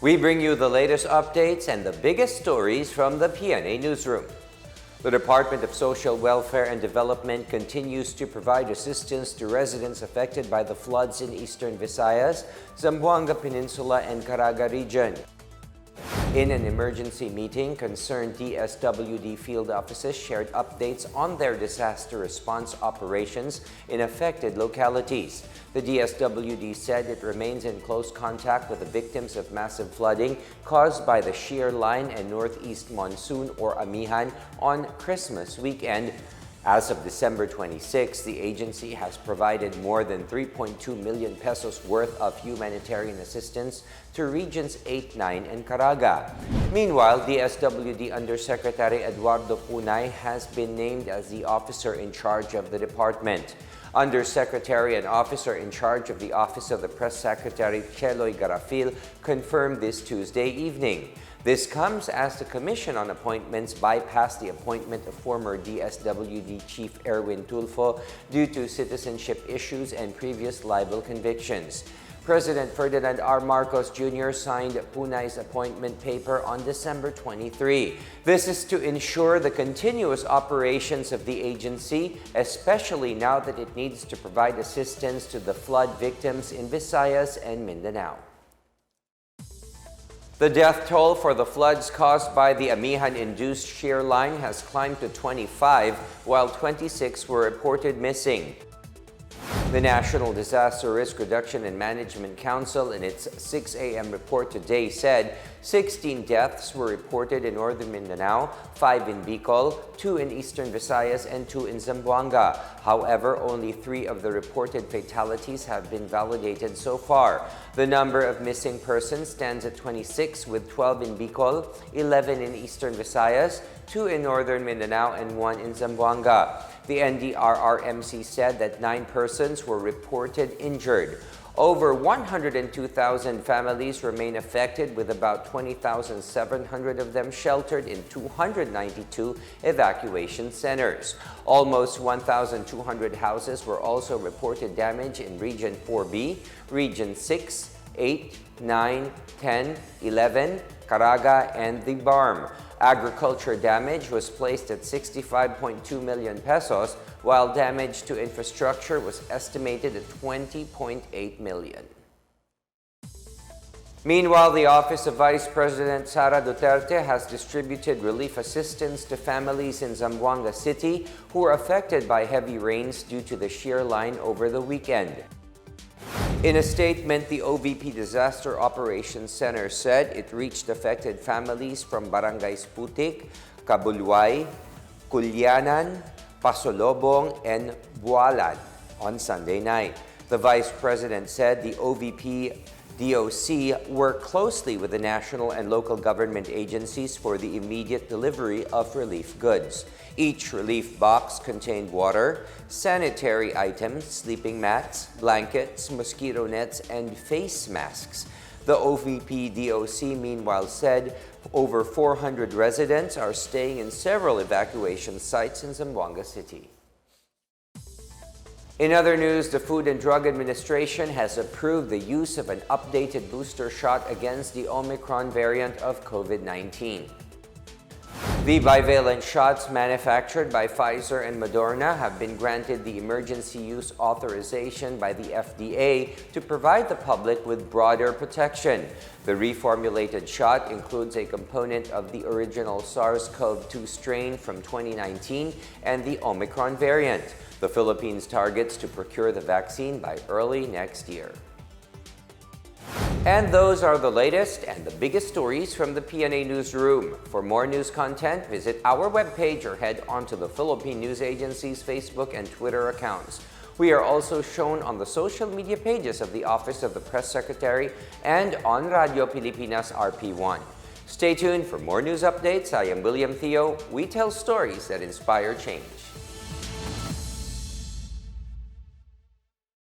We bring you the latest updates and the biggest stories from the Pna Newsroom. The Department of Social Welfare and Development continues to provide assistance to residents affected by the floods in eastern Visayas, Zamboanga Peninsula, and Caraga region. In an emergency meeting, concerned DSWD field offices shared updates on their disaster response operations in affected localities. The DSWD said it remains in close contact with the victims of massive flooding caused by the shear line and northeast monsoon or amihan on Christmas weekend. As of December 26, the agency has provided more than 3.2 million pesos worth of humanitarian assistance to Regions 8, 9, and Caraga. Meanwhile, DSWD Undersecretary Edu Punay has been named as the officer in charge of the department. Undersecretary and officer in charge of the Office of the Press Secretary Cheloy Garafil confirmed this Tuesday evening. This comes as the Commission on Appointments bypassed the appointment of former DSWD Chief Erwin Tulfo due to citizenship issues and previous libel convictions. President Ferdinand R. Marcos Jr. signed Punay's appointment paper on December 23. This is to ensure the continuous operations of the agency, especially now that it needs to provide assistance to the flood victims in Visayas and Mindanao. The death toll for the floods caused by the amihan-induced shear line has climbed to 25, while 26 were reported missing. The National Disaster Risk Reduction and Management Council, in its 6 a.m. report today, said 16 deaths were reported in northern Mindanao, 5 in Bicol, 2 in eastern Visayas, and 2 in Zamboanga. However, only 3 of the reported fatalities have been validated so far. The number of missing persons stands at 26, with 12 in Bicol, 11 in eastern Visayas, 2 in northern Mindanao, and 1 in Zamboanga. The NDRRMC said that 9 persons were reported injured. Over 102,000 families remain affected, with about 20,700 of them sheltered in 292 evacuation centers. Almost 1,200 houses were also reported damaged in Region 4B, Region 6, 8, 9, 10, 11, Caraga, and the BARM. Agriculture damage was placed at 65.2 million pesos, while damage to infrastructure was estimated at 20.8 million. Meanwhile, the Office of Vice President Sara Duterte has distributed relief assistance to families in Zamboanga City who were affected by heavy rains due to the shear line over the weekend. In a statement, the OVP Disaster Operations Center said it reached affected families from Barangays Putik, Cabuluay, Culyanan, Pasolobong, and Bualan on Sunday night. The Vice President said the OVP DOC worked closely with the national and local government agencies for the immediate delivery of relief goods. Each relief box contained water, sanitary items, sleeping mats, blankets, mosquito nets, and face masks. The OVP DOC meanwhile said over 400 residents are staying in several evacuation sites in Zamboanga City. In other news, the Food and Drug Administration has approved the use of an updated booster shot against the Omicron variant of COVID-19. The bivalent shots manufactured by Pfizer and Moderna have been granted the emergency use authorization by the FDA to provide the public with broader protection. The reformulated shot includes a component of the original SARS-CoV-2 strain from 2019 and the Omicron variant. The Philippines targets to procure the vaccine by early next year. And those are the latest and the biggest stories from the Pna Newsroom. For more news content, visit our webpage or head on to the Philippine News Agency's Facebook and Twitter accounts. We are also shown on the social media pages of the Office of the Press Secretary and on Radio Pilipinas RP1. Stay tuned for more news updates. I am William Theo. We tell stories that inspire change.